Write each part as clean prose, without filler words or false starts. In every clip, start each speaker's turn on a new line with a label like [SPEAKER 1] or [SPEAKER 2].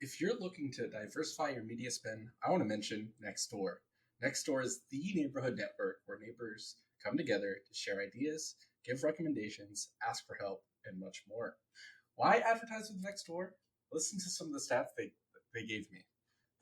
[SPEAKER 1] If you're looking to diversify your media spend, I want to mention Nextdoor. Nextdoor is the neighborhood network where neighbors come together to share ideas, give recommendations, ask for help, and much more. Why advertise with Nextdoor? Listen to some of the stats they gave me.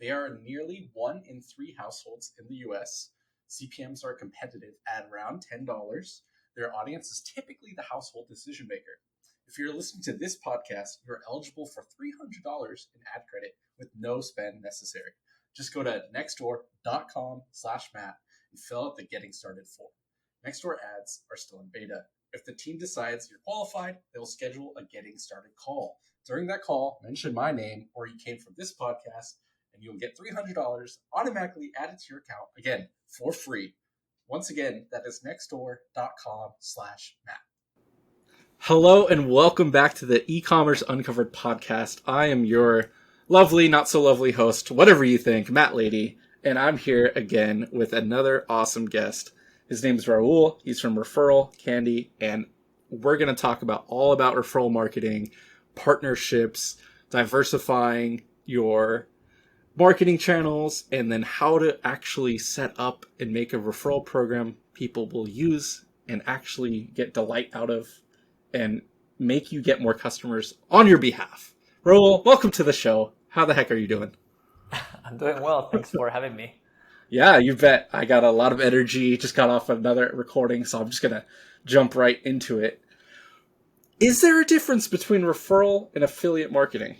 [SPEAKER 1] They are nearly 1 in 3 households in the US. CPMs are competitive at around $10. Their audience is typically the household decision maker. If you're listening to this podcast, you're eligible for $300 in ad credit with no spend necessary. Just go to nextdoor.com/Matt and fill out the getting started form. Nextdoor ads are still in beta. If the team decides you're qualified, they'll schedule a getting started call. During that call, mention my name or you came from this podcast, and you'll get $300 automatically added to your account, again, for free. Once again, that is nextdoor.com/Matt. Hello and welcome back to the E-Commerce Uncovered podcast. I am your lovely, not so lovely host, whatever you think, Matt Lady, and I'm here again with another awesome guest. His name is Raúl. He's from ReferralCandy, and we're going to talk all about referral marketing, partnerships, diversifying your marketing channels, and then how to actually set up and make a referral program people will use and actually get delight out of and make you get more customers on your behalf. Raúl, welcome to the show. How the heck are you doing?
[SPEAKER 2] I'm doing well. Thanks for having me.
[SPEAKER 1] Yeah, you bet. I got a lot of energy. Just got off another recording, so I'm just going to jump right into it. Is there a difference between referral and affiliate marketing?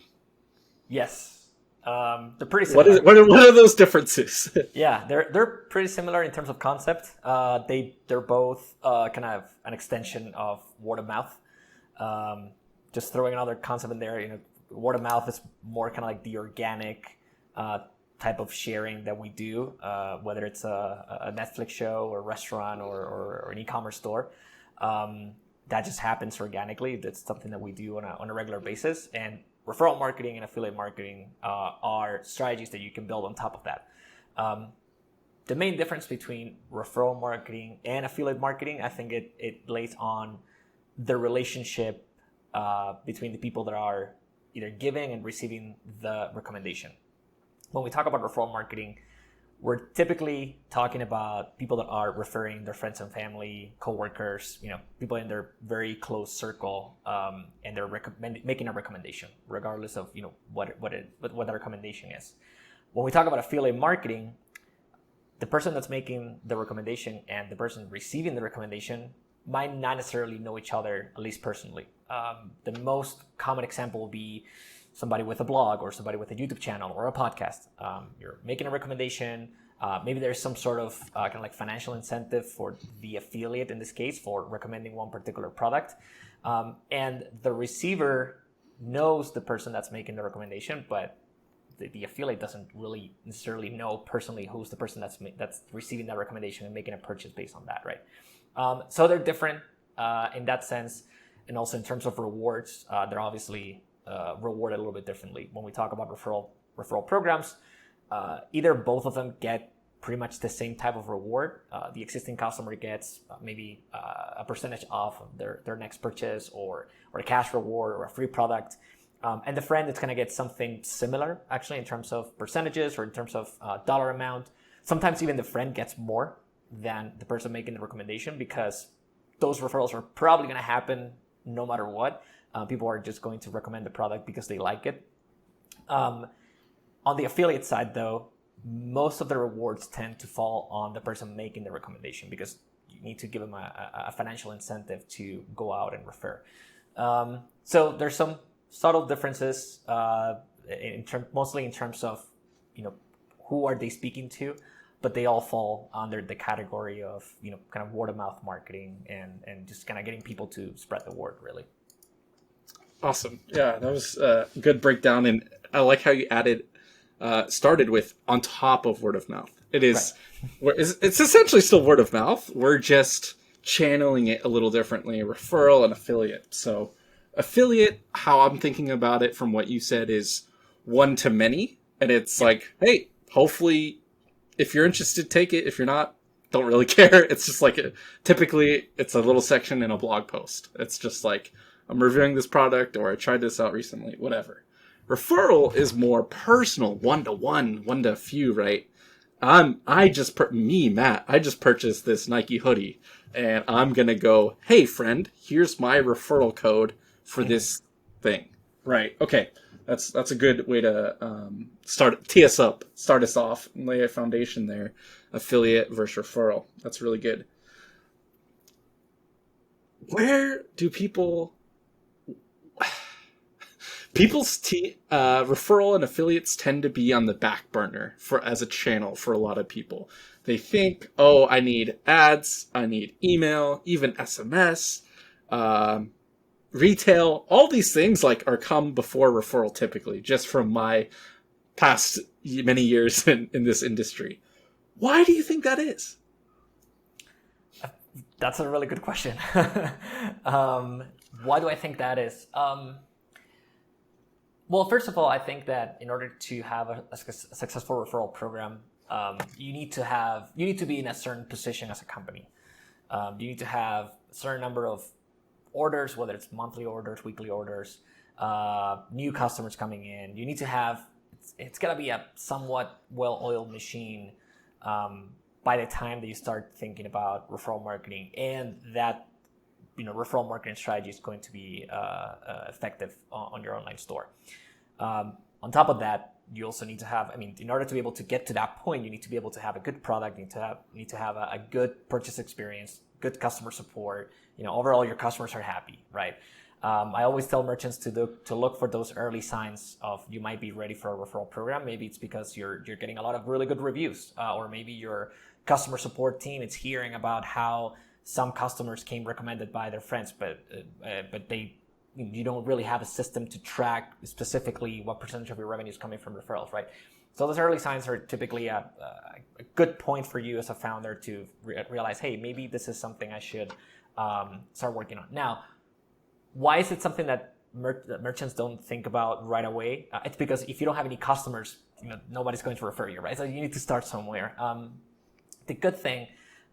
[SPEAKER 2] Yes. They're pretty similar.
[SPEAKER 1] What are those differences?
[SPEAKER 2] Yeah, they're pretty similar in terms of concept. They're both kind of an extension of word of mouth. Just throwing another concept in there, word of mouth is more kind of like the organic type of sharing that we do, whether it's a Netflix show or restaurant or an e-commerce store. That just happens organically. That's something that we do on a regular basis. And referral marketing and affiliate marketing are strategies that you can build on top of that. The main difference between referral marketing and affiliate marketing, I think it lays on the relationship between the people that are either giving and receiving the recommendation. When we talk about referral marketing, we're typically talking about people that are referring their friends and family, coworkers, people in their very close circle, and they're making a recommendation, regardless of what the recommendation is. When we talk about affiliate marketing, the person that's making the recommendation and the person receiving the recommendation might not necessarily know each other, at least personally. The most common example will be somebody with a blog or somebody with a YouTube channel or a podcast. You're making a recommendation. Maybe there's some sort of kind of like financial incentive for the affiliate in this case for recommending one particular product. And the receiver knows the person that's making the recommendation, but the affiliate doesn't really necessarily know personally who's the person that's receiving that recommendation and making a purchase based on that, right? So they're different in that sense. And also in terms of rewards, they're obviously rewarded a little bit differently. When we talk about referral programs, either both of them get pretty much the same type of reward. The existing customer gets maybe a percentage off of their next purchase or a cash reward or a free product. And the friend is going to get something similar, actually, in terms of percentages or in terms of dollar amount. Sometimes even the friend gets more than the person making the recommendation because those referrals are probably going to happen no matter what. People are just going to recommend the product because they like it. On the affiliate side, though, most of the rewards tend to fall on the person making the recommendation because you need to give them a financial incentive to go out and refer. So there's some subtle differences, mostly in terms of who are they speaking to, but they all fall under the category of kind of word of mouth marketing and just kind of getting people to spread the word, really.
[SPEAKER 1] Awesome. Yeah, that was a good breakdown, and I like how you started with on top of word of mouth. It is, right. It's essentially still word of mouth. We're just channeling it a little differently, referral and affiliate. So affiliate, how I'm thinking about it from what you said, is one to many, and it's like, hey, hopefully if you're interested, take it. If you're not, don't really care. It's just like, typically it's a little section in a blog post. It's just like, I'm reviewing this product, or I tried this out recently, whatever, Referral is more personal, one-to-one, one-to-few, right? Matt, I just purchased this Nike hoodie, and I'm gonna go, hey friend, here's my referral code for this thing. Right. Okay. That's a good way to start us off, and lay a foundation there. Affiliate versus referral. That's really good. Where do people's referral and affiliates tend to be on the back burner as a channel for a lot of people? They think, oh, I need ads, I need email, even SMS, retail. All these things are come before referral typically, just from my past many years in this industry. Why do you think that is?
[SPEAKER 2] That's a really good question. Why do I think that is? Well, first of all, I think that in order to have a successful referral program, you need to be in a certain position as a company. You need to have a certain number of orders, whether it's monthly orders, weekly orders, new customers coming in. You need to have, it's got to be a somewhat well-oiled machine by the time that you start thinking about referral marketing, and that referral marketing strategy is going to be effective on your online store. On top of that, you also need to have, in order to be able to get to that point, you need to be able to have a good product, you need to have a good purchase experience, good customer support. Overall, your customers are happy, right? I always tell merchants to look for those early signs of you might be ready for a referral program. Maybe it's because you're getting a lot of really good reviews, or maybe your customer support team is hearing about how some customers came recommended by their friends, but you don't really have a system to track specifically what percentage of your revenue is coming from referrals, right? So those early signs are typically a good point for you as a founder to realize, hey, maybe this is something I should start working on. Now, why is it something that merchants don't think about right away? It's because if you don't have any customers, nobody's going to refer you, right? So you need to start somewhere. The good thing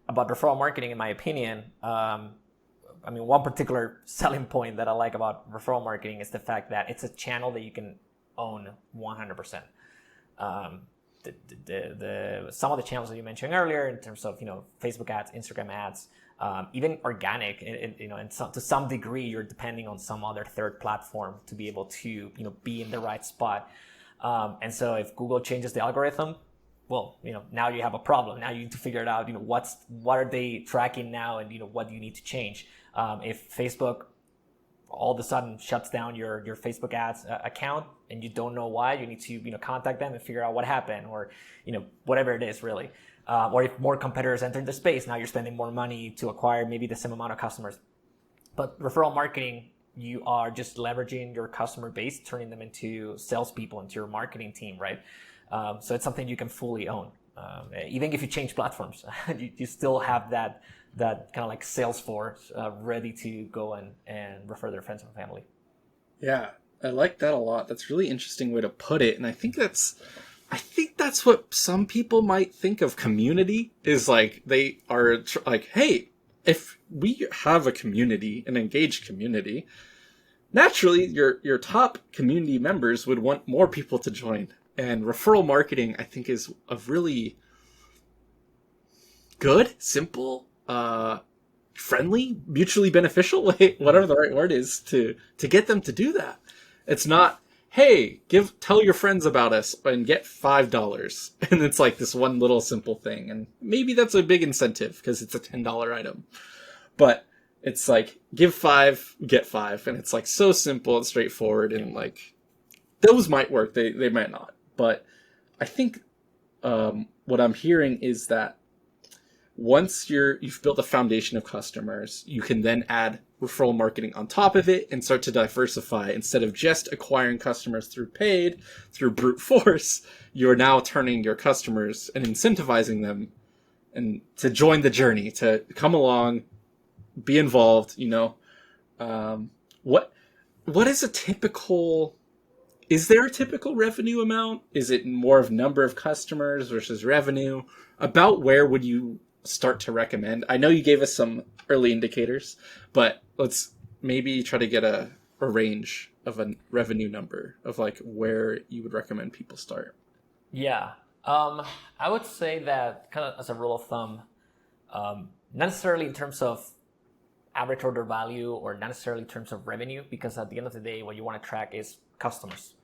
[SPEAKER 2] about referral marketing, in my opinion, one particular selling point that I like about referral marketing is the fact that it's a channel that you can own 100%. Some of the channels that you mentioned earlier, in terms of Facebook ads, Instagram ads, even organic, and to some degree, you're depending on some other third platform to be able to be in the right spot. And so if Google changes the algorithm, well, now you have a problem. Now you need to figure it out. What are they tracking now, and what do you need to change? If Facebook all of a sudden shuts down your Facebook ads account and you don't know why, you need to contact them and figure out what happened, or whatever it is really. Or if more competitors enter the space, now you're spending more money to acquire maybe the same amount of customers. But referral marketing, you are just leveraging your customer base, turning them into salespeople, into your marketing team, right? So it's something you can fully own. Even if you change platforms, you still have that kind of like sales force ready to go and refer their friends and family.
[SPEAKER 1] Yeah, I like that a lot. That's a really interesting way to put it. And I think that's what some people might think of community, is they are hey, if we have a community, an engaged community, naturally your top community members would want more people to join. And referral marketing, I think, is a really good, simple, friendly, mutually beneficial way, whatever the right word is, to get them to do that. It's not, hey, tell your friends about us and get $5. And it's this one little simple thing. And maybe that's a big incentive because it's a $10 item. But it's give 5, get 5. And it's so simple and straightforward. And those might work. They might not. But I think what I'm hearing is that once you've built a foundation of customers, you can then add referral marketing on top of it and start to diversify. Instead of just acquiring customers through brute force, you're now turning your customers and incentivizing them and to join the journey, to come along, be involved. What is a typical... Is there a typical revenue amount? Is it more of number of customers versus revenue? About where would you start to recommend? I know you gave us some early indicators, but let's maybe try to get a range of a revenue number of like where you would recommend people start?
[SPEAKER 2] Yeah. I would say that kind of as a rule of thumb, not necessarily in terms of average order value or not necessarily in terms of revenue, because at the end of the day, what you want to track is customers.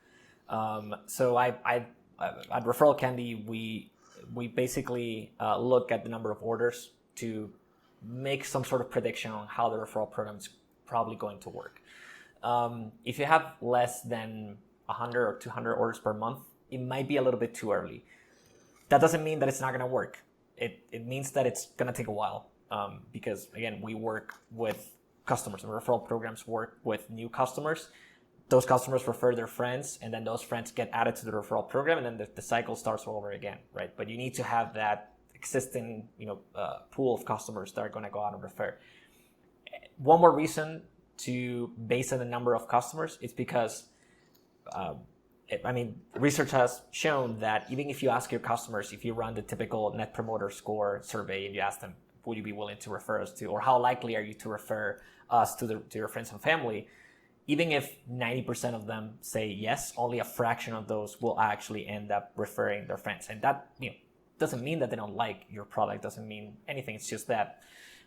[SPEAKER 2] So at ReferralCandy, we basically look at the number of orders to make some sort of prediction on how the referral program is probably going to work. If you have less than 100 or 200 orders per month, it might be a little bit too early. That doesn't mean that it's not going to work. It means that it's going to take a while, because again, we work with customers, and referral programs work with new customers. Those customers refer their friends, and then those friends get added to the referral program, and then the cycle starts all over again, right? But you need to have that existing, pool of customers that are going to go out and refer. One more reason to base on the number of customers is because, research has shown that even if you ask your customers, if you run the typical Net Promoter Score survey and you ask them, would you be willing to refer us to, or how likely are you to refer us to your friends and family? Even if 90% of them say yes, only a fraction of those will actually end up referring their friends. And that doesn't mean that they don't like your product, doesn't mean anything. It's just that,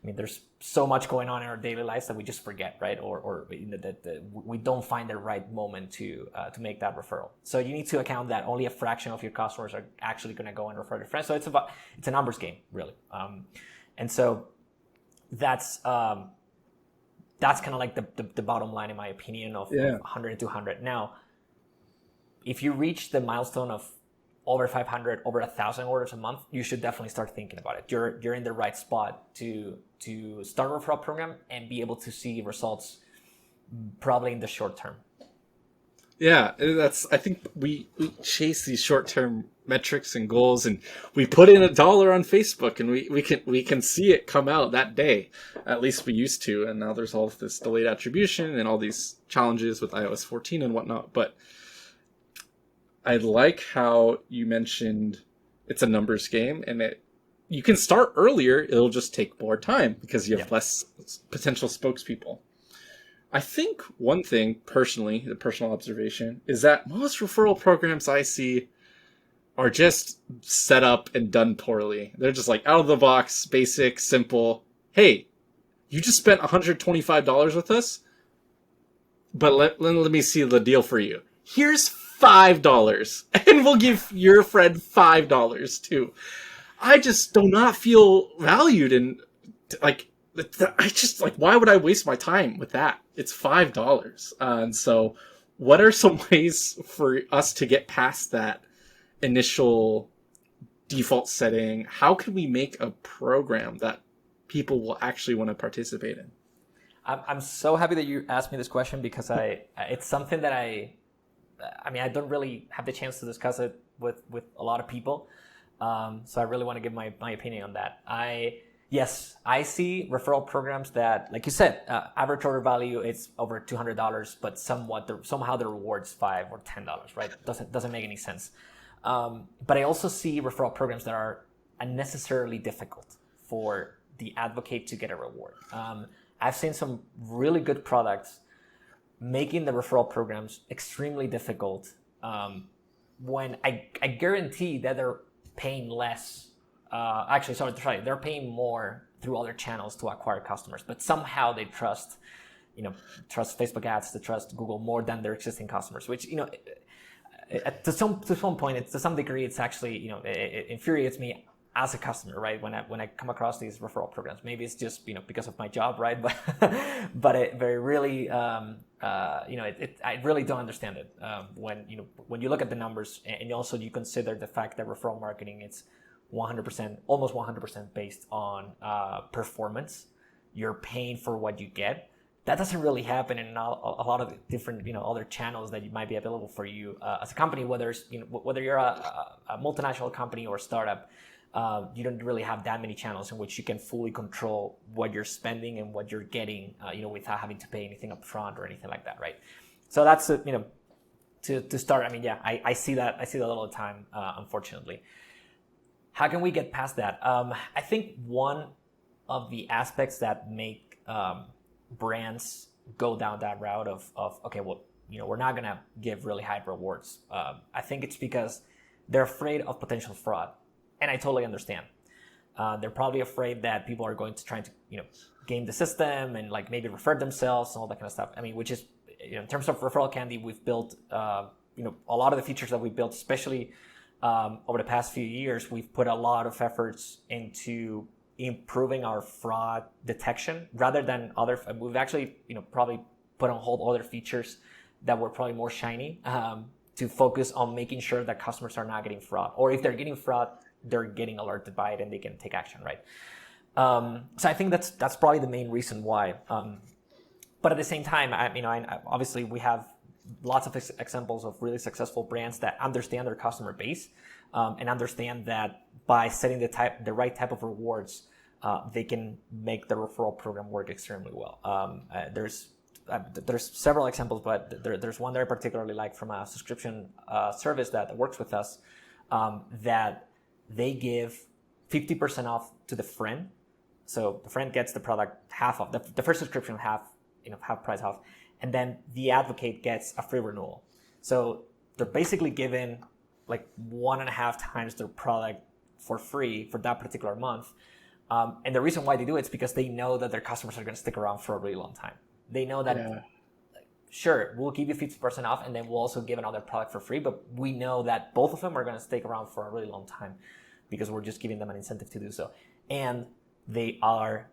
[SPEAKER 2] there's so much going on in our daily lives that we just forget, right? Or that we don't find the right moment to make that referral. So you need to account that only a fraction of your customers are actually going to go and refer their friends. So it's a numbers game, really. And so that's kind of like the bottom line, in my opinion, of 100 and 200. Now, if you reach the milestone of over 500, over 1,000 orders a month, you should definitely start thinking about it. You're in the right spot to start a referral program and be able to see results probably in the short term.
[SPEAKER 1] Yeah, I think we chase these short-term metrics and goals, and we put in $1 on Facebook, and we can see it come out that day. At least we used to, and now there's all of this delayed attribution and all these challenges with iOS 14 and whatnot. But I like how you mentioned it's a numbers game, and you can start earlier. It'll just take more time because you have less potential spokespeople. I think one thing, personally, the personal observation, is that most referral programs I see are just set up and done poorly. They're just like out of the box, basic, simple. Hey, you just spent $125 with us, but let me see the deal for you. Here's $5, and we'll give your friend $5 too. I just do not feel valued, and I just why would I waste my time with that? It's $5. And so what are some ways for us to get past that initial default setting? How can we make a program that people will actually want to participate in?
[SPEAKER 2] I'm so happy that you asked me this question, because it's something that I don't really have the chance to discuss it with a lot of people. So I really want to give my opinion on that. Yes, I see referral programs that, like you said, average order value is over $200, but somehow the reward's $5 or $10, right? Doesn't make any sense. But I also see referral programs that are unnecessarily difficult for the advocate to get a reward. I've seen some really good products making the referral programs extremely difficult, when I guarantee that they're paying less. They're paying more through other channels to acquire customers, but somehow they trust Facebook ads, to trust Google more than their existing customers, which, to some point, to some degree, it's actually, it infuriates me as a customer, right? When I come across these referral programs, maybe it's just, because of my job, right? But it very really, I really don't understand it. When you look at the numbers, and also you consider the fact that referral marketing, it's 100%, almost 100% based on performance. You're paying for what you get. That doesn't really happen in a lot of different, other channels that might be available for you as a company. Whether you're a multinational company or a startup, you don't really have that many channels in which you can fully control what you're spending and what you're getting, without having to pay anything up front or anything like that, right? So that's to start. I see that all the time, unfortunately. How can we get past that? I think one of the aspects that make brands go down that route of okay, well, we're not gonna give really high rewards. I think it's because they're afraid of potential fraud, and I totally understand. They're probably afraid that people are going to try to game the system and like maybe refer themselves and all that kind of stuff. I mean, which is in terms of ReferralCandy, we've built a lot of the features that we built, especially over the past few years. We've put a lot of efforts into improving our fraud detection rather than other. We've actually probably put on hold other features that were probably more shiny to focus on making sure that customers are not getting fraud, or if they're getting fraud, they're getting alerted by it and they can take action, right? So I think that's probably the main reason why. But at the same time, obviously we have lots of examples of really successful brands that understand their customer base and understand that by setting the right type of rewards, they can make the referral program work extremely well. There's several examples, but there's one that I particularly like from a subscription service that works with us, that they give 50% off to the friend. So the friend gets the product half off, the first subscription half price off, and then the advocate gets a free renewal. So they're basically given like 1.5 times their product for free for that particular month. And the reason why they do it is because they know that their customers are going to stick around for a really long time. They know that, sure, we'll give you 50% off and then we'll also give another product for free, but we know that both of them are going to stick around for a really long time because we're just giving them an incentive to do so. And they are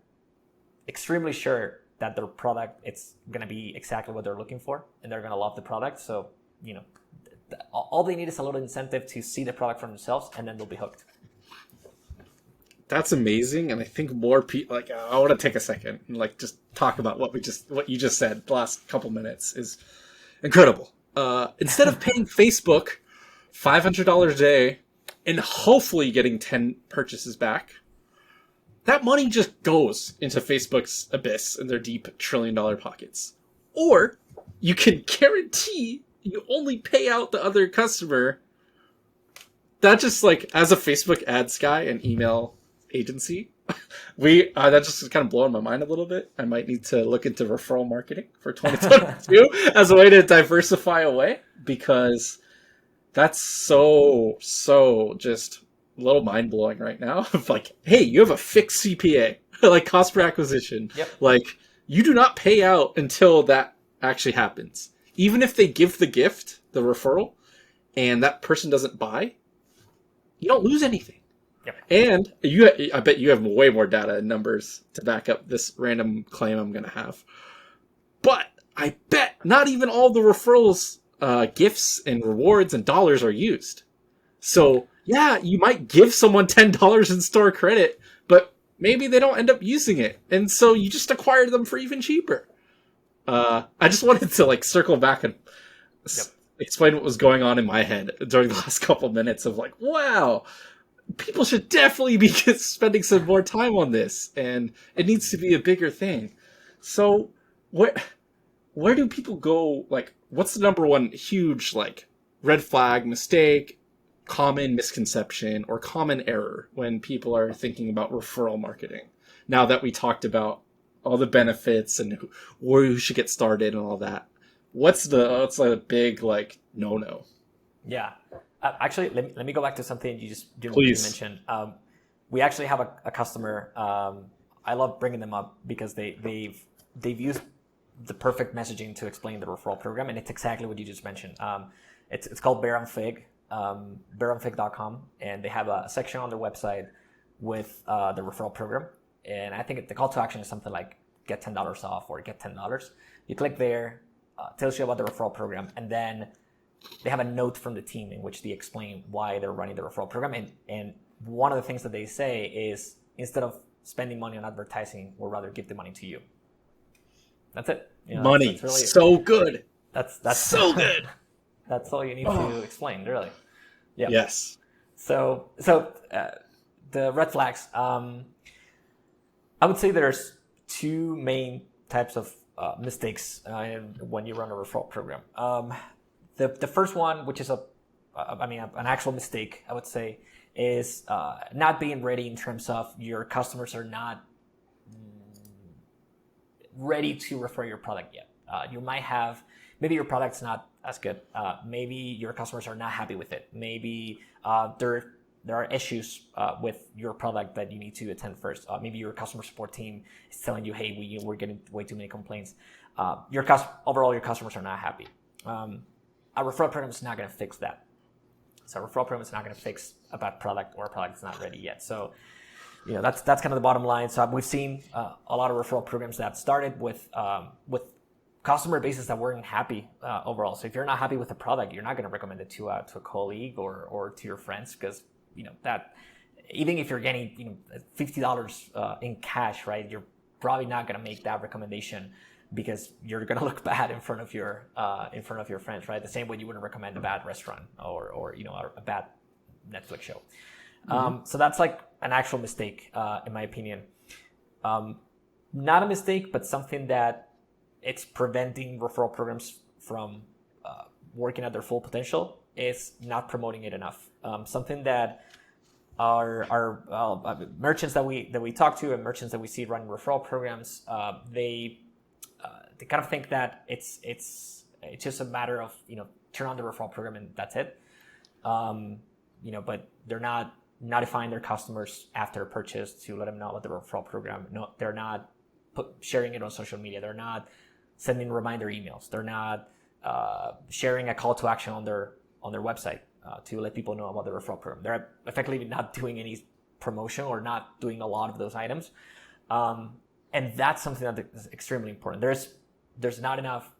[SPEAKER 2] extremely sure that their product, it's going to be exactly what they're looking for and they're going to love the product. So, all they need is a little incentive to see the product for themselves and then they'll be hooked.
[SPEAKER 3] That's amazing, and I think more people I want to take a second and just talk about what you just said. The last couple minutes is incredible. Instead of paying Facebook $500 a day and hopefully getting 10 purchases back, that money just goes into Facebook's abyss in their deep $1 trillion pockets. Or you can guarantee you only pay out the other customer. That just as a Facebook ads guy and email agency, that just is kind of blowing my mind a little bit. I might need to look into referral marketing for 2022 as a way to diversify away, because that's so just a little mind blowing right now. Of hey, you have a fixed CPA, cost per acquisition.
[SPEAKER 2] Yep.
[SPEAKER 3] You do not pay out until that actually happens. Even if they give the gift, the referral, and that person doesn't buy, you don't lose anything.
[SPEAKER 2] Yep.
[SPEAKER 3] And I bet you have way more data and numbers to back up this random claim I'm going to have. But I bet not even all the referrals, gifts and rewards and dollars are used. So yeah, you might give someone $10 in store credit, but maybe they don't end up using it. And so you just acquire them for even cheaper. I just wanted to circle back and explain what was going on in my head during the last couple minutes of wow, people should definitely be spending some more time on this, and it needs to be a bigger thing. So where do people go? What's the number one huge red flag, mistake, common misconception, or common error when people are thinking about referral marketing? Now that we talked about all the benefits and where you should get started and all that, what's a big no-no?
[SPEAKER 2] Yeah. Actually, let me go back to something you mentioned. We actually have a customer. I love bringing them up because they've used the perfect messaging to explain the referral program, and it's exactly what you just mentioned. It's called Bear on Fig, bearonfig.com, and they have a section on their website with the referral program. And I think the call to action is something like get $10 off or get $10. You click there, tells you about the referral program, and then they have a note from the team in which they explain why they're running the referral program. And one of the things that they say is, instead of spending money on advertising, we'll rather give the money to you. That's it.
[SPEAKER 3] Money.
[SPEAKER 2] That's really,
[SPEAKER 3] so good.
[SPEAKER 2] That's
[SPEAKER 3] so good.
[SPEAKER 2] That's all you need to explain, really. Yeah.
[SPEAKER 3] Yes.
[SPEAKER 2] So the red flags. I would say there's two main types of mistakes when you run a referral program. The first one, which is an actual mistake, I would say, is not being ready in terms of your customers are not ready to refer your product yet. You might have maybe your product's not as good. Maybe your customers are not happy with it. Maybe there are issues with your product that you need to attend first. Maybe your customer support team is telling you, hey, we're getting way too many complaints. Overall, your customers are not happy. A referral program is not going to fix that. So a referral program is not going to fix a bad product or a product that's not ready yet. So, that's kind of the bottom line. So we've seen a lot of referral programs that started with customer bases that weren't happy overall. So if you're not happy with the product, you're not going to recommend it to a colleague or to your friends, because that, even if you're getting $50 in cash, right, you're probably not going to make that recommendation because you're going to look bad in front of your friends, right? The same way you wouldn't recommend a bad restaurant or a bad Netflix show. So that's like an actual mistake, in my opinion. Not a mistake, but something that it's preventing referral programs from working at their full potential is not promoting it enough. Something that our merchants that we talk to and merchants that we see running referral programs, they kind of think that it's just a matter of turn on the referral program and that's it. But they're not notifying their customers after a purchase to let them know about the referral program. No, they're not sharing it on social media. They're not sending reminder emails. They're not sharing a call to action on their website to let people know about the referral program. They're effectively not doing any promotion or not doing a lot of those items. And that's something that is extremely important. There's not enough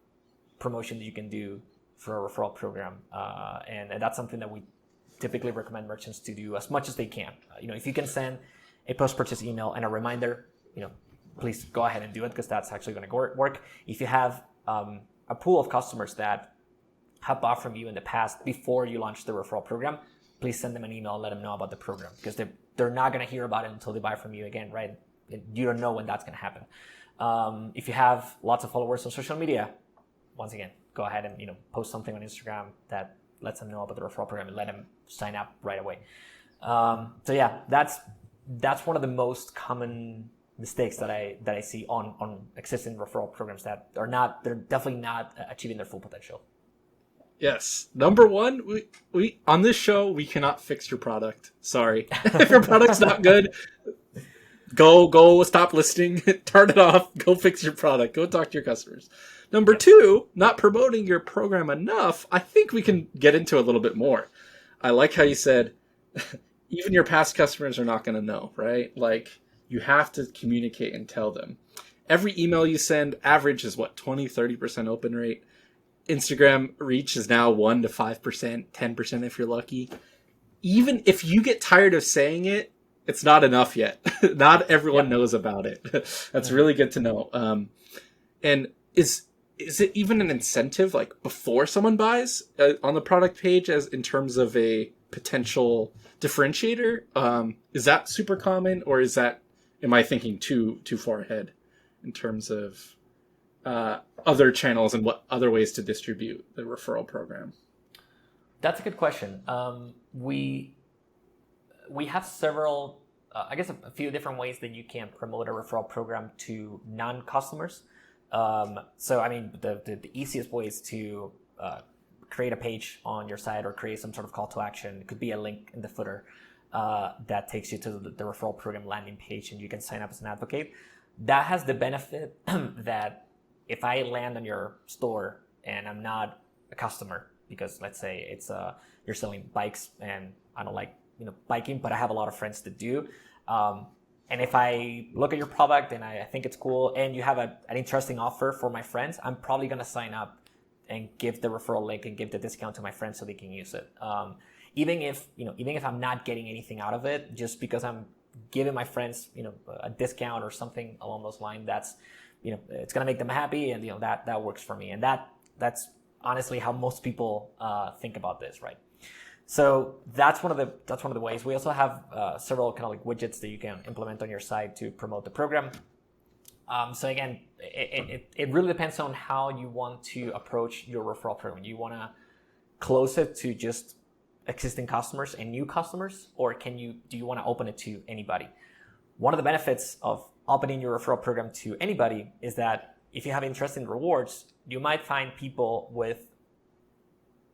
[SPEAKER 2] promotion that you can do for a referral program. And that's something that we typically recommend merchants to do as much as they can. If you can send a post-purchase email and a reminder, please go ahead and do it, because that's actually going to work. If you have a pool of customers that have bought from you in the past before you launch the referral program, please send them an email and let them know about the program, because they're not going to hear about it until they buy from you again, right? You don't know when that's going to happen. If you have lots of followers on social media, once again, go ahead and post something on Instagram that lets them know about the referral program and let them sign up right away. So yeah, that's one of the most common mistakes that I see on existing referral programs that they're definitely not achieving their full potential.
[SPEAKER 3] Yes. Number one, we on this show, we cannot fix your product. Sorry. If your product's not good, go stop listening, turn it off, go fix your product, go talk to your customers. Number two, not promoting your program enough. I think we can get into a little bit more. I like how you said, even your past customers are not going to know, right? Like, you have to communicate and tell them. Every email you send, average is 20-30% open rate. Instagram reach is now 1 to 5%, 10% if you're lucky. Even if you get tired of saying it, it's not enough yet. Not everyone knows about it. That's really good to know. And is it even an incentive, like, before someone buys on the product page, as in terms of a potential differentiator? Is that super common, or am I thinking too far ahead in terms of other channels and what other ways to distribute the referral program?
[SPEAKER 2] That's a good question. We have several, a few different ways that you can promote a referral program to non-customers. The easiest way is to create a page on your site or create some sort of call to action. It could be a link in the footer that takes you to the referral program landing page, and you can sign up as an advocate. That has the benefit that if I land on your store and I'm not a customer, because let's say you're selling bikes and I don't like biking, but I have a lot of friends that do. And if I look at your product and I think it's cool and you have an interesting offer for my friends, I'm probably going to sign up and give the referral link and give the discount to my friends so they can use it. Even if I'm not getting anything out of it, just because I'm giving my friends, a discount or something along those lines, that's, it's going to make them happy, and that works for me. And that's honestly how most people think about this, right? So that's one of the ways. We also have several kind of like widgets that you can implement on your site to promote the program. So again, it really depends on how you want to approach your referral program. You want to close it to just existing customers and new customers, or do you want to open it to anybody? One of the benefits of opening your referral program to anybody is that if you have interest in rewards, you might find people with,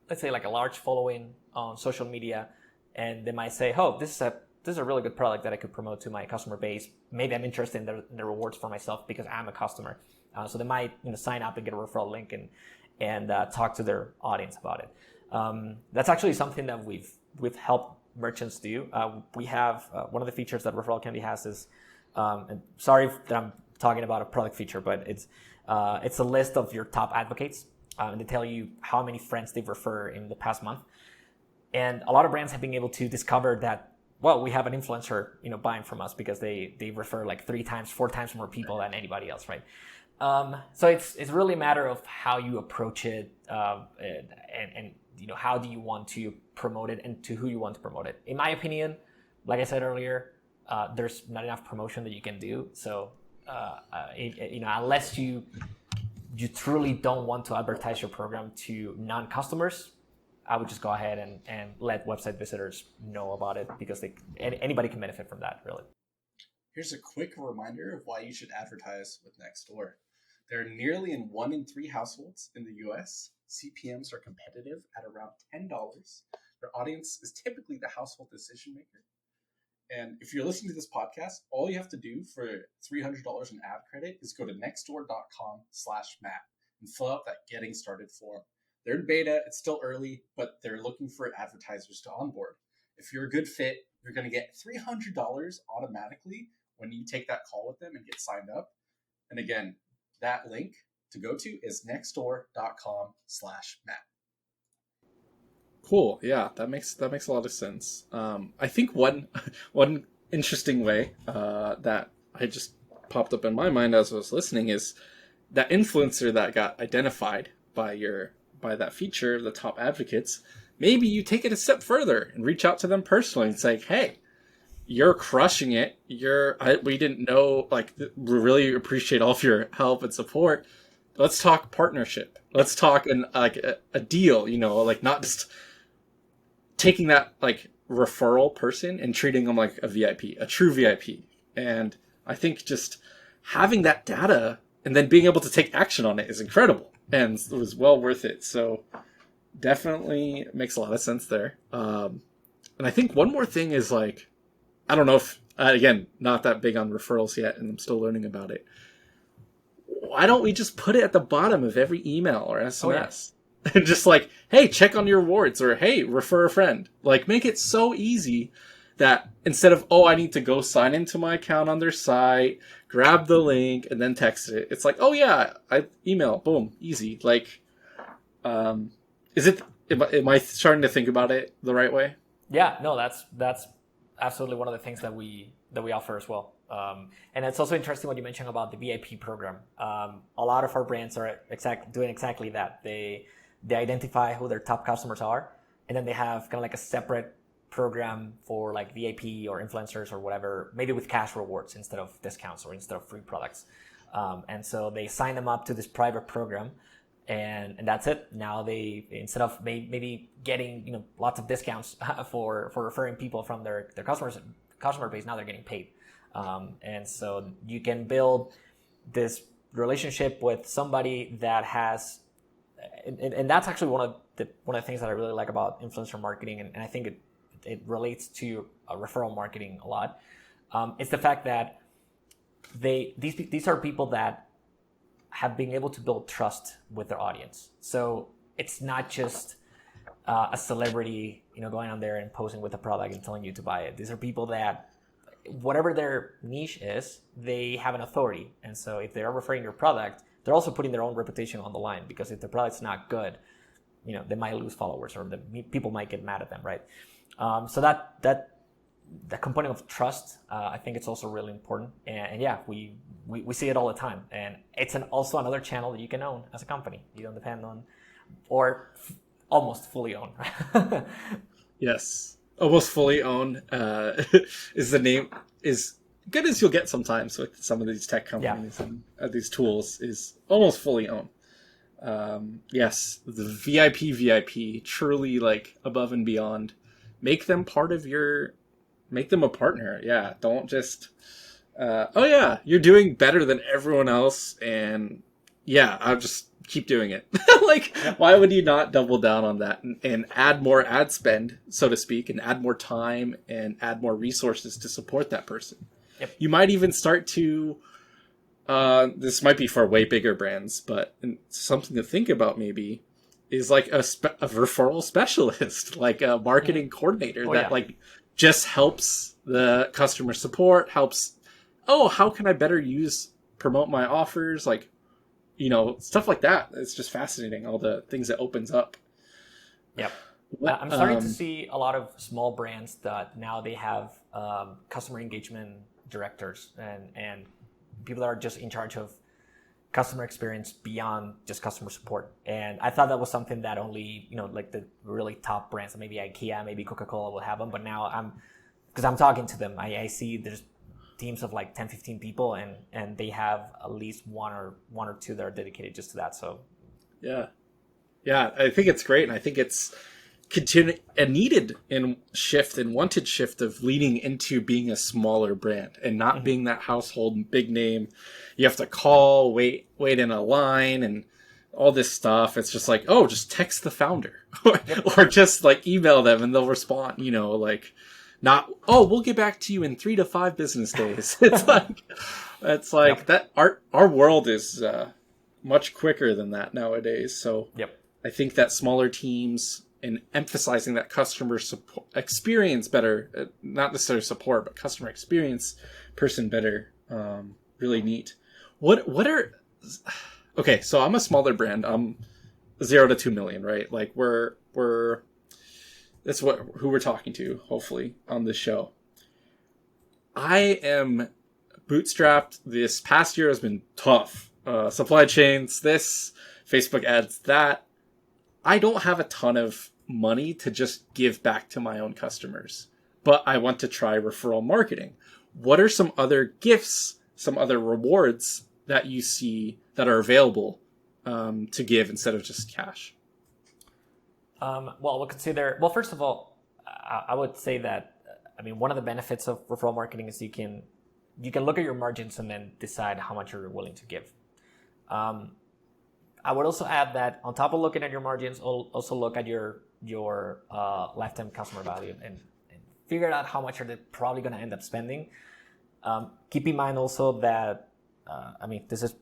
[SPEAKER 2] let's say, like a large following on social media, and they might say, oh, this is a really good product that I could promote to my customer base. Maybe I'm interested in the rewards for myself because I'm a customer. So they might sign up and get a referral link and talk to their audience about it. That's actually something that we've helped merchants do. We have one of the features that ReferralCandy has is, and sorry that I'm talking about a product feature, but it's a list of your top advocates, and they tell you how many friends they've referred in the past month. And a lot of brands have been able to discover that, well, we have an influencer, buying from us because they refer like 3 times, 4 times more people than anybody else, right? So it's really a matter of how you approach it, and how do you want to promote it and to who you want to promote it. In my opinion, like I said earlier, there's not enough promotion that you can do. So unless you truly don't want to advertise your program to non-customers, I would just go ahead and let website visitors know about it, because anybody can benefit from that, really.
[SPEAKER 1] Here's a quick reminder of why you should advertise with Nextdoor. They're nearly in 1 in 3 households in the US. CPMs are competitive at around $10. Their audience is typically the household decision maker. And if you're listening to this podcast, all you have to do for $300 in ad credit is go to nextdoor.com/Matt and fill out that getting started form. They're in beta, it's still early, but they're looking for advertisers to onboard. If you're a good fit, you're going to get $300 automatically when you take that call with them and get signed up. And again, that link to go to is nextdoor.com/Matt.
[SPEAKER 3] Cool. Yeah, that makes a lot of sense. I think one interesting way that I just popped up in my mind as I was listening is that influencer that got identified by that feature, the top advocates. Maybe you take it a step further and reach out to them personally and say, "Hey, you're crushing it. We didn't know, we really appreciate all of your help and support. Let's talk partnership. Let's talk a deal, not just taking that referral person and treating them like a VIP, a true VIP." And I think just having that data and then being able to take action on it is incredible, and it was well worth it. So definitely makes a lot of sense there. And I think one more thing is I don't know if, again, not that big on referrals yet, and I'm still learning about it. Why don't we just put it at the bottom of every email or SMS? Oh, yeah. Just hey, check on your rewards, or hey, refer a friend. Make it so easy that instead of, I need to go sign into my account on their site, grab the link, and then text it. It's oh yeah, I email, boom, easy. Am I starting to think about it the right way?
[SPEAKER 2] Yeah, no, that's absolutely one of the things that we offer as well. And it's also interesting what you mentioned about the VIP program. A lot of our brands are doing exactly that. They identify who their top customers are, and then they have kind of a separate program for VIP or influencers or whatever, maybe with cash rewards instead of discounts or instead of free products. And so they sign them up to this private program, and that's it. Now they, instead of maybe getting lots of discounts for referring people from their customer base, now they're getting paid. And so you can build this relationship with somebody that has, and that's actually one of the things that I really like about influencer marketing, and I think it relates to referral marketing a lot. It's the fact that these are people that have been able to build trust with their audience. So it's not just a celebrity, going on there and posing with a product and telling you to buy it. These are people that, whatever their niche is, they have an authority. And so if they're referring your product, they're also putting their own reputation on the line, because if the product's not good, they might lose followers, or the people might get mad at them, right? So that component of trust, I think it's also really important. And yeah, we see it all the time. And it's also another channel that you can own as a company. You don't depend on, or almost fully own.
[SPEAKER 3] Yes. Almost fully own is the name, is good as you'll get sometimes with some of these tech companies. Yeah. And these tools, is almost fully owned. Yes, the VIP, truly above and beyond. Make them make them a partner. Yeah, don't just, oh yeah, you're doing better than everyone else, and yeah, I'll just keep doing it. Like, why would you not double down on that and add more ad spend, so to speak, and add more time and add more resources to support that person?
[SPEAKER 2] Yep.
[SPEAKER 3] You might even start to, this might be for way bigger brands, but something to think about maybe is like a referral specialist, like a marketing coordinator like just helps the customer support, helps, how can I better promote my offers? Like, stuff like that. It's just fascinating, all the things that opens up.
[SPEAKER 2] Yep. I'm starting to see a lot of small brands that now they have customer engagement directors and people that are just in charge of customer experience beyond just customer support. And I thought that was something that only, like the really top brands, maybe IKEA, maybe Coca-Cola will have them. But now because I'm talking to them, I see there's teams of like 10, 15 people and they have at least one or two that are dedicated just to that. So
[SPEAKER 3] yeah, I think it's great. And I think it's a needed shift and wanted shift of leaning into being a smaller brand and not being that household big name. You have to call, wait in a line and all this stuff. It's just like, just text the founder or just like email them and they'll respond, like not, we'll get back to you in 3 to 5 business days. It's like that our world is much quicker than that nowadays. So I think that smaller teams and emphasizing that customer support experience better, not necessarily support, but customer experience person better, really neat. Okay, so I'm a smaller brand. I'm 0 to 2 million, right? Like we're that's who we're talking to, hopefully, on this show. I am bootstrapped. This past year has been tough. Supply chains, this, Facebook ads, that. I don't have a ton of money to just give back to my own customers, but I want to try referral marketing. What are some other gifts, some other rewards that you see that are available to give instead of just cash?
[SPEAKER 2] We'll consider. Well, first of all, I would say that one of the benefits of referral marketing is you can look at your margins and then decide how much you're willing to give. I would also add that on top of looking at your margins, also look at your lifetime customer value and figure out how much they probably going to end up spending. Keep in mind also that this is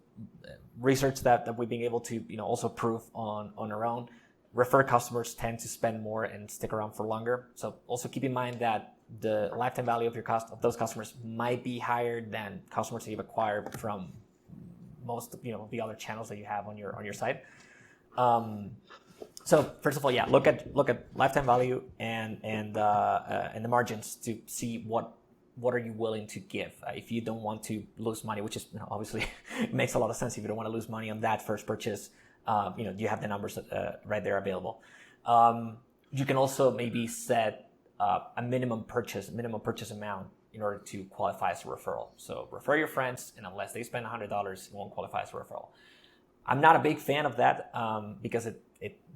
[SPEAKER 2] research that we've been able to also prove on our own. Refer customers tend to spend more and stick around for longer. So also keep in mind that the lifetime value of those customers might be higher than customers that you've acquired from most of the other channels that you have on your site. So first of all, look at lifetime value and the margins to see what are you willing to give. If you don't want to lose money, which is obviously makes a lot of sense. If you don't want to lose money on that first purchase, you have the numbers right there available. You can also maybe set a minimum purchase amount in order to qualify as a referral. So refer your friends, and unless they spend $100, it won't qualify as a referral. I'm not a big fan of that because it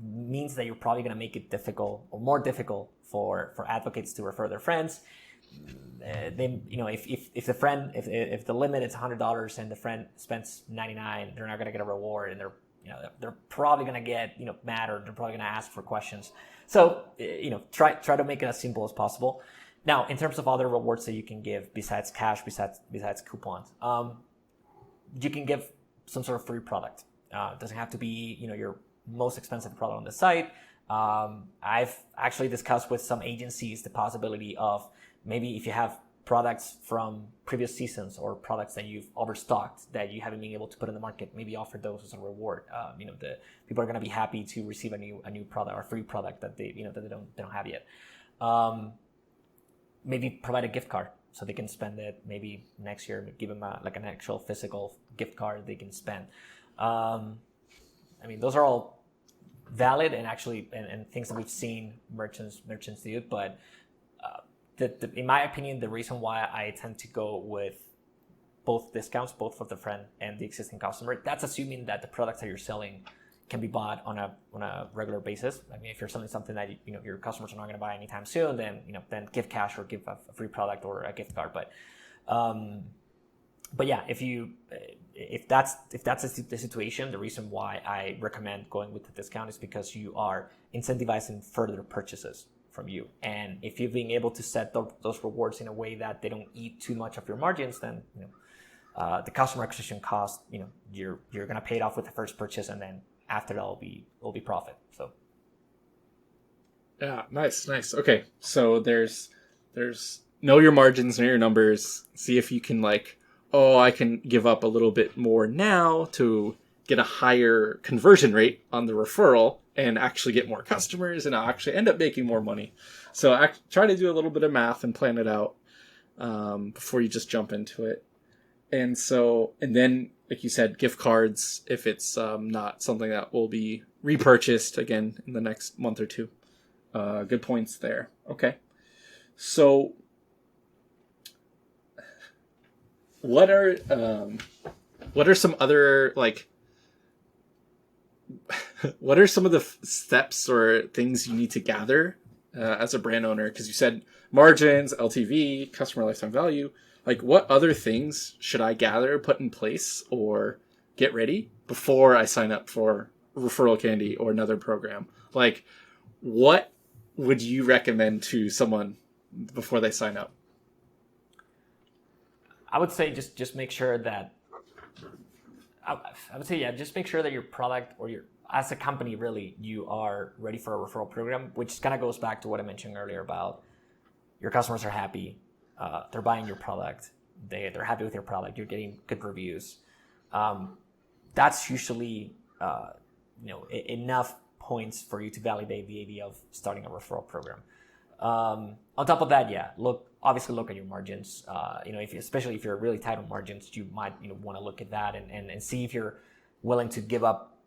[SPEAKER 2] means that you're probably going to make it difficult or more difficult for advocates to refer their friends. If the limit is $100 and the friend spends $99, they're not going to get a reward, and they're probably going to get mad, or they're probably going to ask for questions. So try to make it as simple as possible. Now, in terms of other rewards that you can give besides cash, besides coupons, you can give some sort of free product. It doesn't have to be your most expensive product on the site. I've actually discussed with some agencies the possibility of maybe if you have products from previous seasons or products that you've overstocked that you haven't been able to put in the market, maybe offer those as a reward. The people are going to be happy to receive a new product or a free product that they don't have yet. Maybe provide a gift card so they can spend it maybe next year. Give them an actual physical gift card they can spend. Those are all valid and actually and things that we've seen merchants do. But in my opinion, the reason why I tend to go with both discounts, both for the friend and the existing customer, that's assuming that the products that you're selling can be bought on a regular basis. If you're selling something that your customers are not going to buy anytime soon, then give cash or give a free product or a gift card. But But yeah, if that's the situation, the reason why I recommend going with the discount is because you are incentivizing further purchases from you. And if you've been able to set those rewards in a way that they don't eat too much of your margins, then the customer acquisition cost, you're gonna pay it off with the first purchase, and then after that will be profit. So
[SPEAKER 3] yeah, nice. Okay, so there's know your margins, know your numbers, see if you can I can give up a little bit more now to get a higher conversion rate on the referral and actually get more customers, and I'll actually end up making more money. So try to do a little bit of math and plan it out before you just jump into it. And then, like you said, gift cards, if it's not something that will be repurchased again in the next month or two. Good points there. Okay. So what are some other, what are some of the steps or things you need to gather as a brand owner? Because you said margins, LTV, customer lifetime value. What other things should I gather, put in place, or get ready before I sign up for ReferralCandy or another program? What would you recommend to someone before they sign up?
[SPEAKER 2] I would say just make sure that just make sure that your product or as a company, really, you are ready for a referral program, which kind of goes back to what I mentioned earlier about your customers are happy, they're buying your product, they're happy with your product, you're getting good reviews. That's usually enough points for you to validate the idea of starting a referral program. On top of that, obviously look at your margins. Especially if you're really tight on margins, you might want to look at that and see if you're willing to give up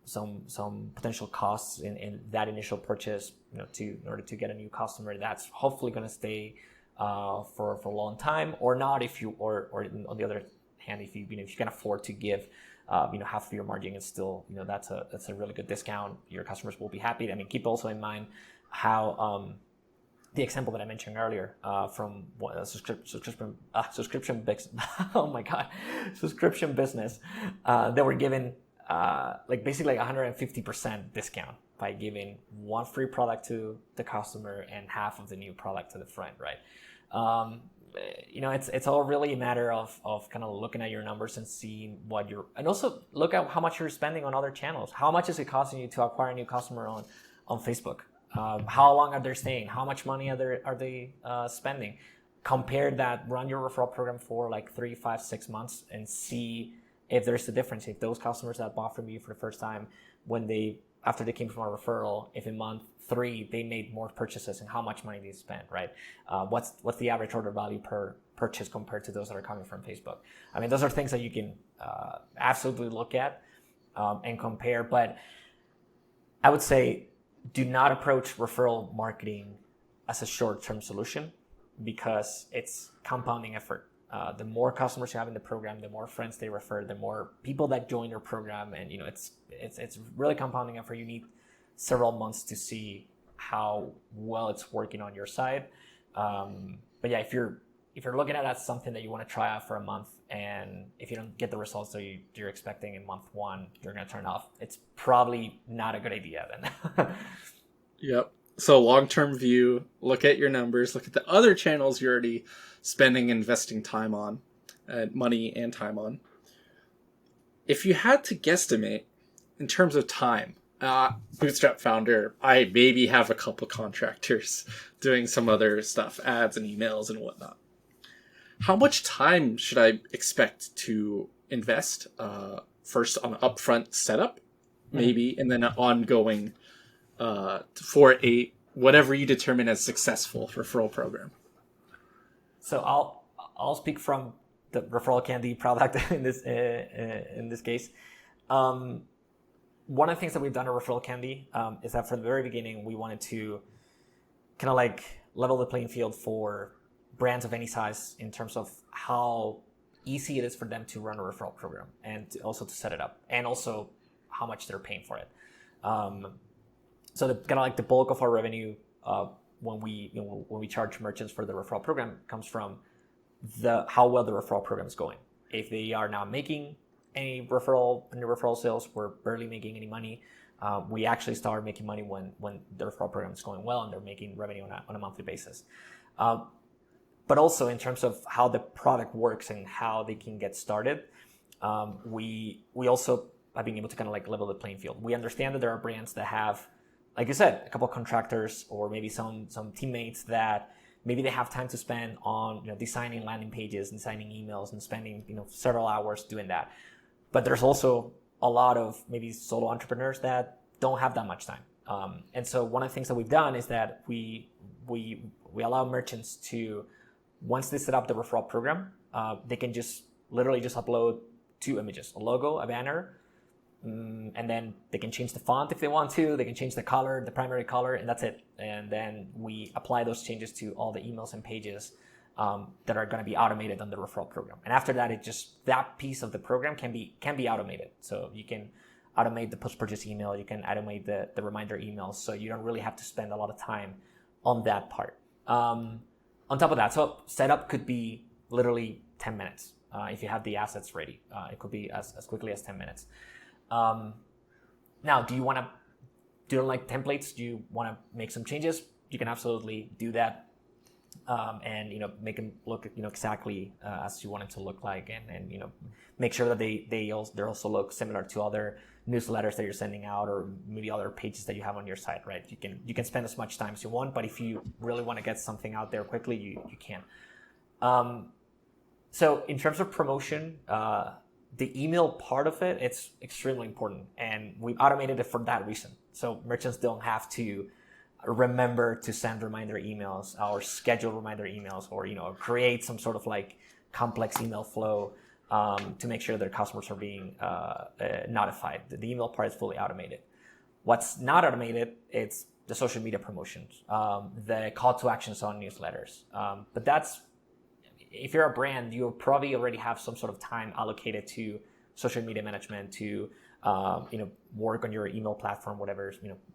[SPEAKER 2] some potential costs in that initial purchase in order to get a new customer that's hopefully going to stay for a long time, or not. Or on the other hand, if you can afford to give half of your margin, it's still that's a really good discount. Your customers will be happy. Keep also in mind how the example that I mentioned earlier from subscription business. Oh my God, subscription business. They were given basically 150% discount by giving one free product to the customer and half of the new product to the friend, right? It's all really a matter of kind of looking at your numbers and seeing and also look at how much you're spending on other channels. How much is it costing you to acquire a new customer on Facebook? How long are they staying? How much money are they spending? Compare that, run your referral program for 3, 5, 6 months and see if there's a difference. If those customers that bought from you for the first time, after they came from our referral, if in month 3 they made more purchases, and how much money they spent, right? What's the average order value per purchase compared to those that are coming from Facebook? Those are things that you can absolutely look at and compare. But I would say do not approach referral marketing as a short-term solution, because it's compounding effort. The more customers you have in the program, the more friends they refer, the more people that join your program, and it's really compounding effort. You need several months to see how well it's working on your side. But yeah, if you're looking at it as something that you want to try out for a month, and if you don't get the results that you're expecting in month 1, you're going to turn off. It's probably not a good idea then.
[SPEAKER 3] Yep. So long-term view, look at your numbers, look at the other channels you're already spending, investing time on, money and time on. If you had to guesstimate in terms of time, bootstrap founder, I maybe have a couple contractors doing some other stuff, ads and emails and whatnot. How much time should I expect to invest? First on upfront setup, maybe, and then an ongoing for a whatever you determine as successful referral program.
[SPEAKER 2] So I'll speak from the ReferralCandy product in this case. One of the things that we've done at ReferralCandy is that from the very beginning we wanted to kind of level the playing field for brands of any size in terms of how easy it is for them to run a referral program, and also to set it up, and also how much they're paying for it. So the kind of the bulk of our revenue when we charge merchants for the referral program comes from how well the referral program is going. if they are not making any referral sales, we're barely making any money. We actually start making money when the referral program is going well and they're making revenue on a monthly basis. But also in terms of how the product works and how they can get started, we also have been able to kind of like level the playing field. We understand that there are brands that have, like you said, a couple of contractors or maybe some teammates that maybe they have time to spend on designing landing pages and designing emails and spending several hours doing that. But there's also a lot of maybe solo entrepreneurs that don't have that much time. And so one of the things that we've done is that we allow merchants to, once they set up the referral program, they can just literally just upload 2 images, a logo, a banner, and then they can change the font if they want to. They can change the color, the primary color, and that's it. And then we apply those changes to all the emails and pages that are going to be automated on the referral program. And after that, that piece of the program can be automated. So you can automate the post-purchase email. You can automate the reminder emails. So you don't really have to spend a lot of time on that part. On top of that, so setup could be literally 10 minutes if you have the assets ready. It could be as quickly as 10 minutes. Now, do you like templates? Do you want to make some changes? You can absolutely do that. And make them look exactly as you want them to look like, and make sure that they also look similar to other newsletters that you're sending out, or maybe other pages that you have on your site, right? You can spend as much time as you want, but if you really want to get something out there quickly, you can. So in terms of promotion, the email part of it's extremely important, and we've automated it for that reason. So merchants don't have to remember to send reminder emails or schedule reminder emails, or create some sort of like complex email flow to make sure their customers are being notified. The email part is fully automated. What's not automated, it's the social media promotions, the call to actions on newsletters. But that's, if you're a brand, you probably already have some sort of time allocated to social media management, to work on your email platform, whatever,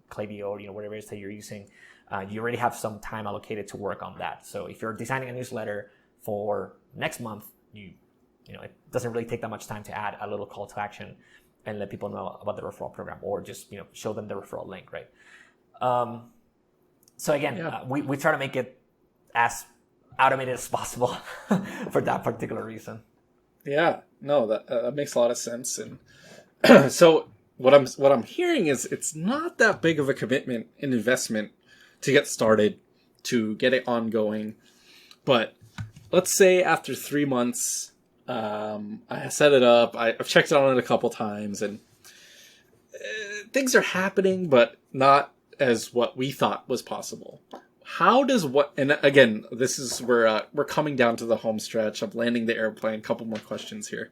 [SPEAKER 2] Klaviyo, or whatever it is that you're using. You already have some time allocated to work on that. So if you're designing a newsletter for next month, it doesn't really take that much time to add a little call to action and let people know about the referral program, or just show them the referral link, right? So again, we try to make it as automated as possible for that particular reason.
[SPEAKER 3] Yeah, no, that makes a lot of sense. And so what I'm hearing is it's not that big of a commitment and investment to get started, to get it ongoing. But let's say after 3 months, I set it up, I've checked it on it a couple times, and things are happening, but not as what we thought was possible. How does and again, this is where we're coming down to the home stretch of landing the airplane. A couple more questions here.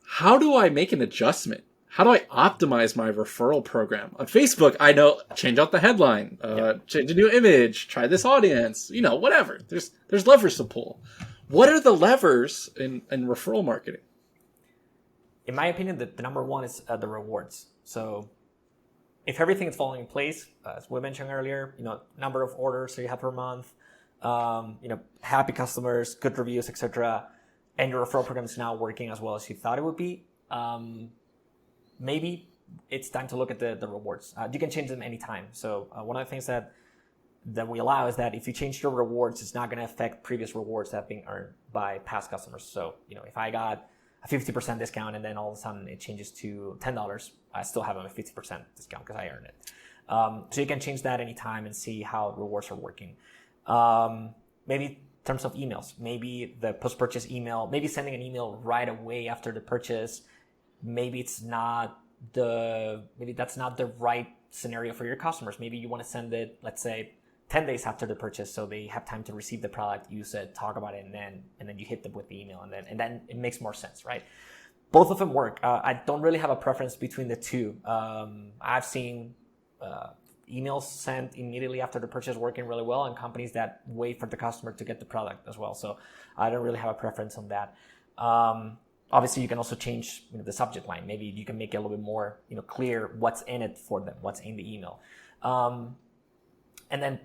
[SPEAKER 3] How do I make an adjustment? How do I optimize my referral program? On Facebook, I know, change out the headline, change a new image, try this audience, whatever. There's levers to pull. What are the levers in referral marketing?
[SPEAKER 2] In my opinion, the number one is the rewards. So if everything is falling in place, as we mentioned earlier, number of orders that you have per month, happy customers, good reviews, etc., and your referral program is now working as well as you thought it would be, maybe it's time to look at the rewards. You can change them anytime. So one of the things that we allow is that if you change your rewards, it's not going to affect previous rewards that have been earned by past customers. So, if I got a 50% discount and then all of a sudden it changes to $10, I still have a 50% discount because I earned it. So you can change that anytime and see how rewards are working. Maybe in terms of emails, maybe the post-purchase email, maybe sending an email right away after the purchase, maybe that's not the right scenario for your customers. Maybe you want to send it, let's say, 10 days after the purchase, so they have time to receive the product, use it, talk about it, and then you hit them with the email, and then it makes more sense, right? Both of them work. I don't really have a preference between the two. I've seen emails sent immediately after the purchase working really well, and companies that wait for the customer to get the product as well. So I don't really have a preference on that. Obviously, you can also change the subject line. Maybe you can make it a little bit more clear what's in it for them, what's in the email. And then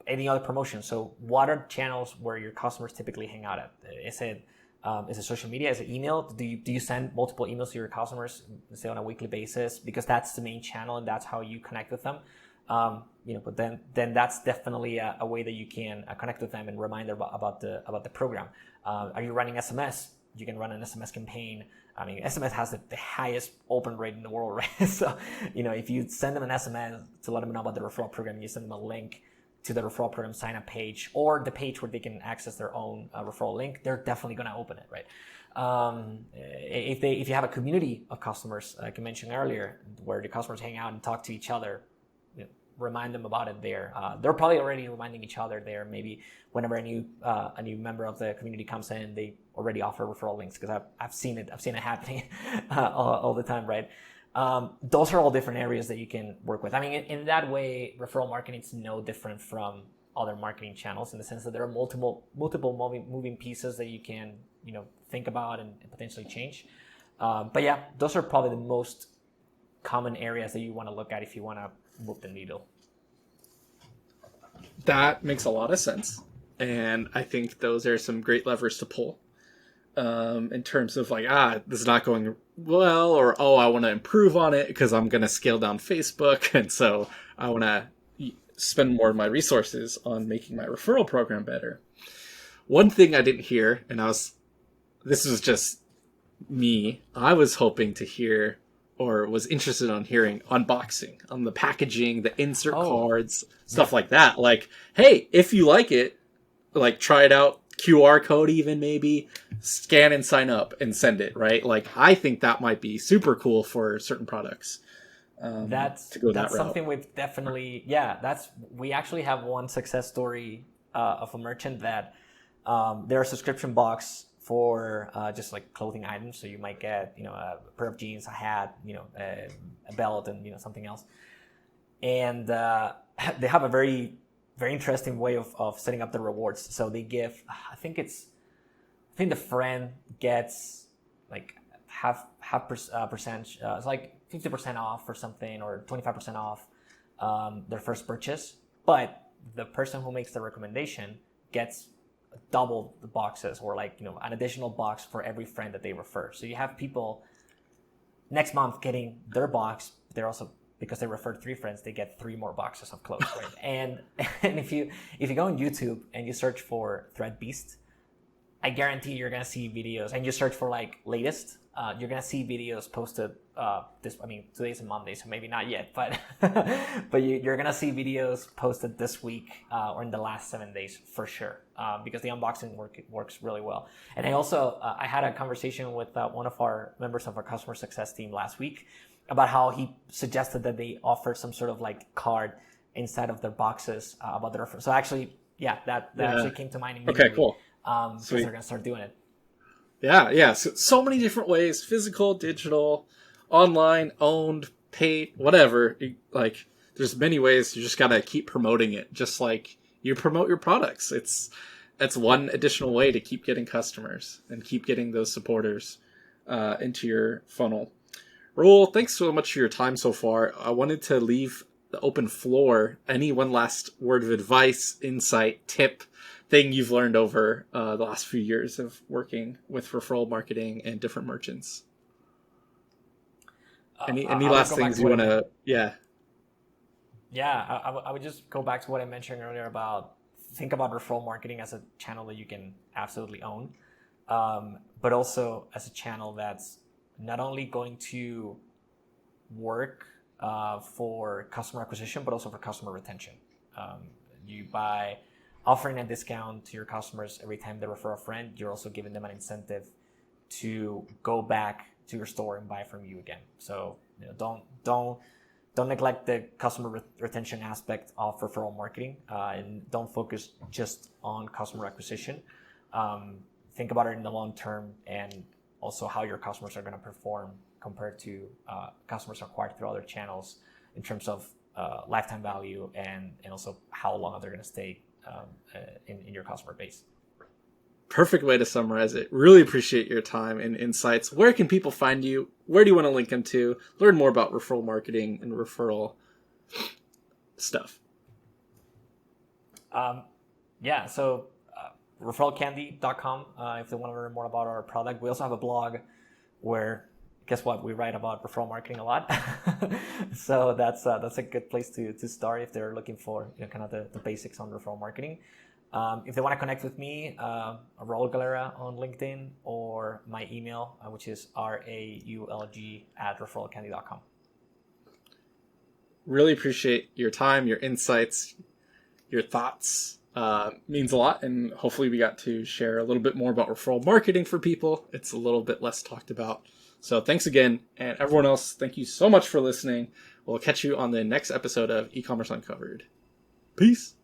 [SPEAKER 2] any other promotion. So what are channels where your customers typically hang out at? Is it social media? Is it email? Do you send multiple emails to your customers, say on a weekly basis? Because that's the main channel and that's how you connect with them. But then that's definitely a way that you can connect with them and remind them about the program. Are you running SMS? You can run an SMS campaign. I mean, SMS has the highest open rate in the world, right? So, if you send them an SMS to let them know about the referral program, you send them a link to the referral program sign up page or the page where they can access their own referral link, they're definitely going to open it, right? If you have a community of customers, like I mentioned earlier, where the customers hang out and talk to each other, remind them about it there. They're probably already reminding each other there. Maybe whenever a new member of the community comes in, they already offer referral links, because I've seen it happening all the time, right? Those are all different areas that you can work with. I mean, in that way, referral marketing is no different from other marketing channels, in the sense that there are multiple moving pieces that you can think about and potentially change. But yeah, those are probably the most common areas that you want to look at if you want to move the needle.
[SPEAKER 3] That makes a lot of sense, and I think those are some great levers to pull. In terms of this is not going well, or I want to improve on it because I'm going to scale down Facebook, and so I want to spend more of my resources on making my referral program better. One thing I didn't hear, and this was just me, I was hoping to hear, or was interested on hearing, unboxing, on the packaging, the insert cards, stuff like that. Like, hey, if you like it, try it out, QR code even, maybe scan and sign up and send it, right? I think that might be super cool for certain products.
[SPEAKER 2] That's something we've definitely, we actually have one success story of a merchant that their subscription box for just clothing items. So you might get, a pair of jeans, a hat, a belt, and, something else. And they have a very, very interesting way of setting up the rewards. So they give, I think the friend gets half percent, it's 50% off or something, or 25% off their first purchase. But the person who makes the recommendation gets double the boxes, or an additional box for every friend that they refer. So you have people next month getting their box. They're also, because they referred 3 friends, they get 3 more boxes of clothes, right? and if you go on YouTube and you search for Thread Beast, I guarantee you're gonna see videos, and you search for latest, you're gonna see videos posted. Today's a Monday, so maybe not yet, but but you're gonna see videos posted this week or in the last 7 days for sure, because the unboxing works really well. And I had a conversation with one of our members of our customer success team last week about how he suggested that they offer some sort of card inside of their boxes about the referral. So actually, that actually came to mind immediately.
[SPEAKER 3] Okay, cool.
[SPEAKER 2] Because they're gonna start doing it.
[SPEAKER 3] Yeah. So many different ways: physical, digital, online, owned, paid, whatever. There's many ways. You just gotta keep promoting it, just like you promote your products. That's one additional way to keep getting customers and keep getting those supporters into your funnel. Raúl, thanks so much for your time so far. I wanted to leave the open floor. Any one last word of advice, insight, tip, thing you've learned over the last few years of working with referral marketing and different merchants? Any last things you want to... Yeah,
[SPEAKER 2] I would just go back to what I mentioned earlier about think about referral marketing as a channel that you can absolutely own, but also as a channel that's not only going to work for customer acquisition, but also for customer retention. By offering a discount to your customers every time they refer a friend, you're also giving them an incentive to go back to your store and buy from you again. So don't neglect the customer retention aspect of referral marketing, and don't focus just on customer acquisition. Think about it in the long term, and also how your customers are going to perform compared to customers acquired through other channels in terms of lifetime value, and also how long they're going to stay in your customer base.
[SPEAKER 3] Perfect way to summarize it. Really appreciate your time and insights. Where can people find you? Where do you want to link them to? Learn more about referral marketing and referral stuff.
[SPEAKER 2] Yeah, so ReferralCandy.com if they want to learn more about our product. We also have a blog where, guess what, we write about referral marketing a lot. So that's a good place to start if they're looking for kind of the basics on referral marketing. If they want to connect with me, Raúl Galera on LinkedIn, or my email, which is raulg@referralcandy.com.
[SPEAKER 3] Really appreciate your time, your insights, your thoughts. Means a lot, and hopefully we got to share a little bit more about referral marketing for people. It's a little bit less talked about. So thanks again, and everyone else, thank you so much for listening. We'll catch you on the next episode of E-Commerce Uncovered. Peace.